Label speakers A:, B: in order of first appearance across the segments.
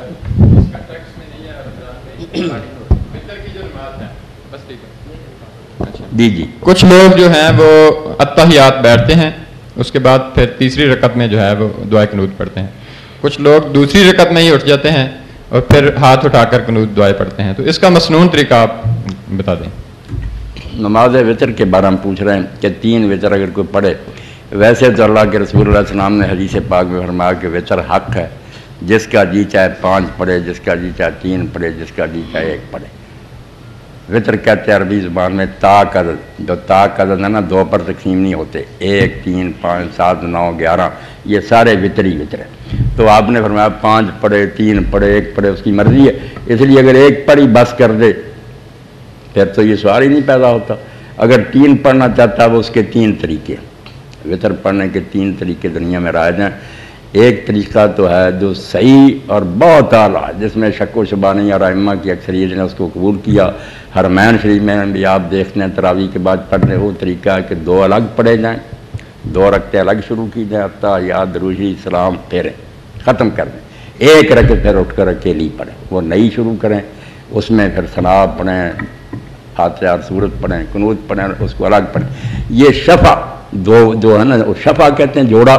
A: اس کا ٹیکسٹ میں نہیں ہے وتر کی جو نماز ہے بس ٹھیک ہے. اچھا
B: جی
A: کچھ لوگ جو ہیں وہ اتحیات بیٹھتے ہیں, اس کے بعد پھر تیسری رکعت میں جو ہے وہ دعائے قنوت پڑھتے ہیں. کچھ لوگ دوسری رکعت میں ہی اٹھ جاتے ہیں اور پھر ہاتھ اٹھا کر قنوت دعائیں پڑھتے ہیں. تو اس کا مسنون طریقہ آپ بتا دیں.
B: نماز وطر کے بارے میں پوچھ رہے ہیں کہ 3 وطر اگر کوئی پڑھے. ویسے تو اللہ کے رسول اللہ علیہ وسلم نے حدیث پاک میں فرمایا کہ وطر حق ہے, جس کا جی چاہے 5 پڑھے, جس کا جی چاہے 3 پڑھے, جس کا جی چاہے 1 پڑھے. وطر کہتے ہیں عربی زبان میں تا کا عدد, جو تا کا عدد ہے نا 2 پر تقسیم نہیں ہوتے, 1 3 5 7 9 11, یہ سارے وطری وطر ہیں. تو آپ نے فرمایا 5 پڑھے 3 پڑھے 1 پڑھے, اس کی مرضی ہے. اس لیے اگر 1 پڑھی بس کر دے پھر تو یہ سوال ہی نہیں پیدا ہوتا. اگر 3 پڑھنا چاہتا ہے وہ اس کے 3 طریقے, وطر پڑھنے کے 3 طریقے دنیا میں رائج ہیں. ایک طریقہ تو ہے جو صحیح اور بہت اعلیٰ, جس میں شک و شبہ نہیں, اور ائمہ کی اکثریت نے اس کو قبول کیا. حرمین شریف میں بھی آپ دیکھتے ہیں تراویح کے بعد پڑھنے, وہ طریقہ ہے کہ 2 الگ پڑھے جائیں, 2 رکعتیں الگ شروع کی جائیں, اتحیات دروشی سلام پھیریں ختم کر دیں. 1 رکعت پھر اٹھ کر اکیلی پڑھیں, وہ نئی شروع کریں, اس میں پھر ثنا پڑھیں, فاتحہ اور سورت پڑھیں, قنوت پڑھیں, اس کو الگ پڑھیں. یہ شفع جو ہے نا, وہ شفع کہتے ہیں جوڑا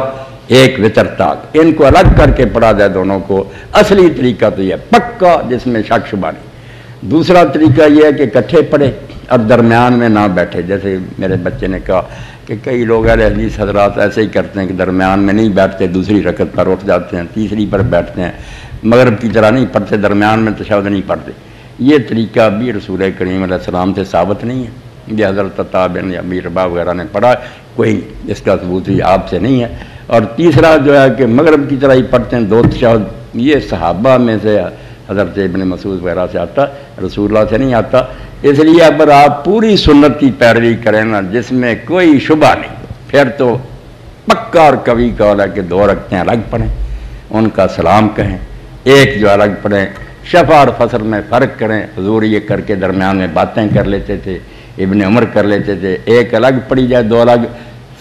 B: 1 وطر تک, ان کو الگ کر کے پڑھا جائے دونوں کو. اصلی طریقہ تو یہ پکا جس میں شک شبہ نہیں. دوسرا طریقہ یہ ہے کہ اکٹھے پڑھے اور درمیان میں نہ بیٹھے. جیسے میرے بچے نے کہا کہ کئی لوگ اہل حدیث حضرات ایسے ہی کرتے ہیں کہ درمیان میں نہیں بیٹھتے, دوسری رکعت پر اٹھ جاتے ہیں, تیسری پر بیٹھتے ہیں, مغرب کی طرح نہیں پڑھتے, درمیان میں تشہد نہیں پڑھتے. یہ طریقہ بھی رسول کریم علیہ السلام سے ثابت نہیں ہے. یہ حضرت عطا بن ابی رباح وغیرہ نے پڑھا, کوئی اس کا ثبوت بھی آپ سے نہیں ہے. اور تیسرا جو ہے کہ مغرب کی طرح ہی پڑھتے ہیں 2 تشہد, یہ صحابہ میں سے حضرت ابن مسعود وغیرہ سے آتا, رسول اللہ سے نہیں آتا. اس لیے اگر آپ پوری سنت کی پیروی کریں نا, جس میں کوئی شبہ نہیں, پھر تو پکا اور قوی قول ہے کہ 2 رکعتیں الگ پڑھیں, ان کا سلام کہیں, 1 جو الگ پڑھیں. شفع اور فصل میں فرق کریں. حضور یہ کر کے درمیان میں باتیں کر لیتے تھے, ابن عمر کر لیتے تھے. 1 الگ پڑھی جائے 2 الگ,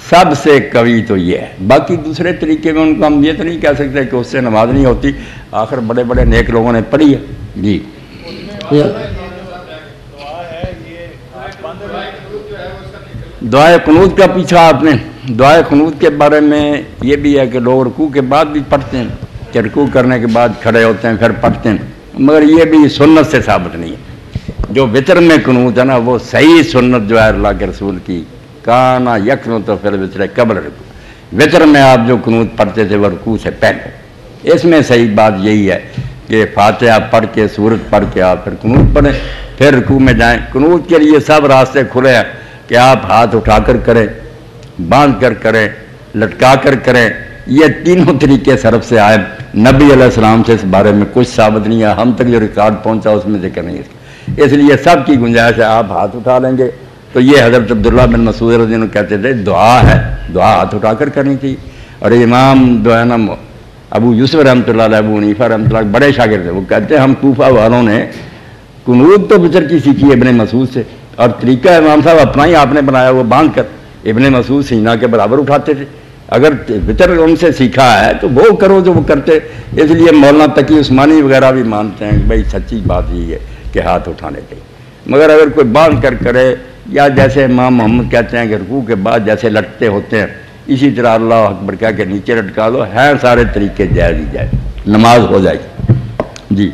B: سب سے قوی تو یہ ہے. باقی دوسرے طریقے میں ان کو ہم یہ تو نہیں کہہ سکتے کہ اس سے نماز نہیں ہوتی. آخر بڑے بڑے نیک لوگوں نے پڑھی ہے. جی دعائے قنوت کا پیچھا آپ نے, دعائے قنوت کے بارے میں یہ بھی ہے کہ لوگ رکوع کے بعد بھی پڑھتے ہیں, کہ رکوع کرنے کے بعد کھڑے ہوتے ہیں پھر پڑھتے ہیں, مگر یہ بھی سنت سے ثابت نہیں ہے. جو وطر میں قنوت ہے نا, وہ صحیح سنت جو ہے اللہ کے رسول کی, کانا یقنوت تو پھر وطر قبل رکوع, وطر میں آپ جو قنوت پڑھتے تھے وہ رکوع سے پہلے. اس میں صحیح بات یہی ہے کہ فاتحہ پڑھ کے سورت پڑھ کے آپ پھر قنوت پڑھیں, پھر رکوع میں جائیں. قنوت کے لیے سب راستے کھلے ہیں کہ آپ ہاتھ اٹھا کر کریں, باندھ کر کریں, لٹکا کر کریں. یہ تینوں طریقے سرف سے آئے. نبی علیہ السلام سے اس بارے میں کچھ ثابت نہیں ہے. ہم تک جو ریکارڈ پہنچا اس میں ذکر نہیں ہے. اس لیے سب کی گنجائش ہے. آپ ہاتھ اٹھا لیں گے تو یہ حضرت عبداللہ بن مسعود رضی اللہ عنہ کہتے تھے دعا ہے, دعا ہاتھ اٹھا کر کرنی تھی. اور امام جو ہے نا ابو یوسف رحمۃ اللہ علیہ, ابو حنیفہ رحمۃ اللہ بڑے شاگرد ہیں, وہ کہتے ہیں ہم کوفہ والوں نے قنوت تو وطر کی سیکھی ابن مسعود سے, اور طریقہ امام صاحب اپنا ہی آپ نے بنایا, وہ باندھ کر. ابن مسعود سینہ کے برابر اٹھاتے تھے. اگر وطر ان سے سیکھا ہے تو وہ کرو جو وہ کرتے. اس لیے مولانا تقی عثمانی وغیرہ بھی مانتے ہیں کہ بھائی سچی بات یہی ہے کہ ہاتھ اٹھانے چاہیے. مگر اگر کوئی باندھ کر کرے, یا جیسے امام محمد کہتے ہیں کہ رکوع کے بعد جیسے لٹتے ہوتے ہیں, اسی طرح اللہ اکبر کہہ کے نیچے لٹکا لو, ہے سارے طریقے جائز ہی جائز, نماز ہو جائے گی. جی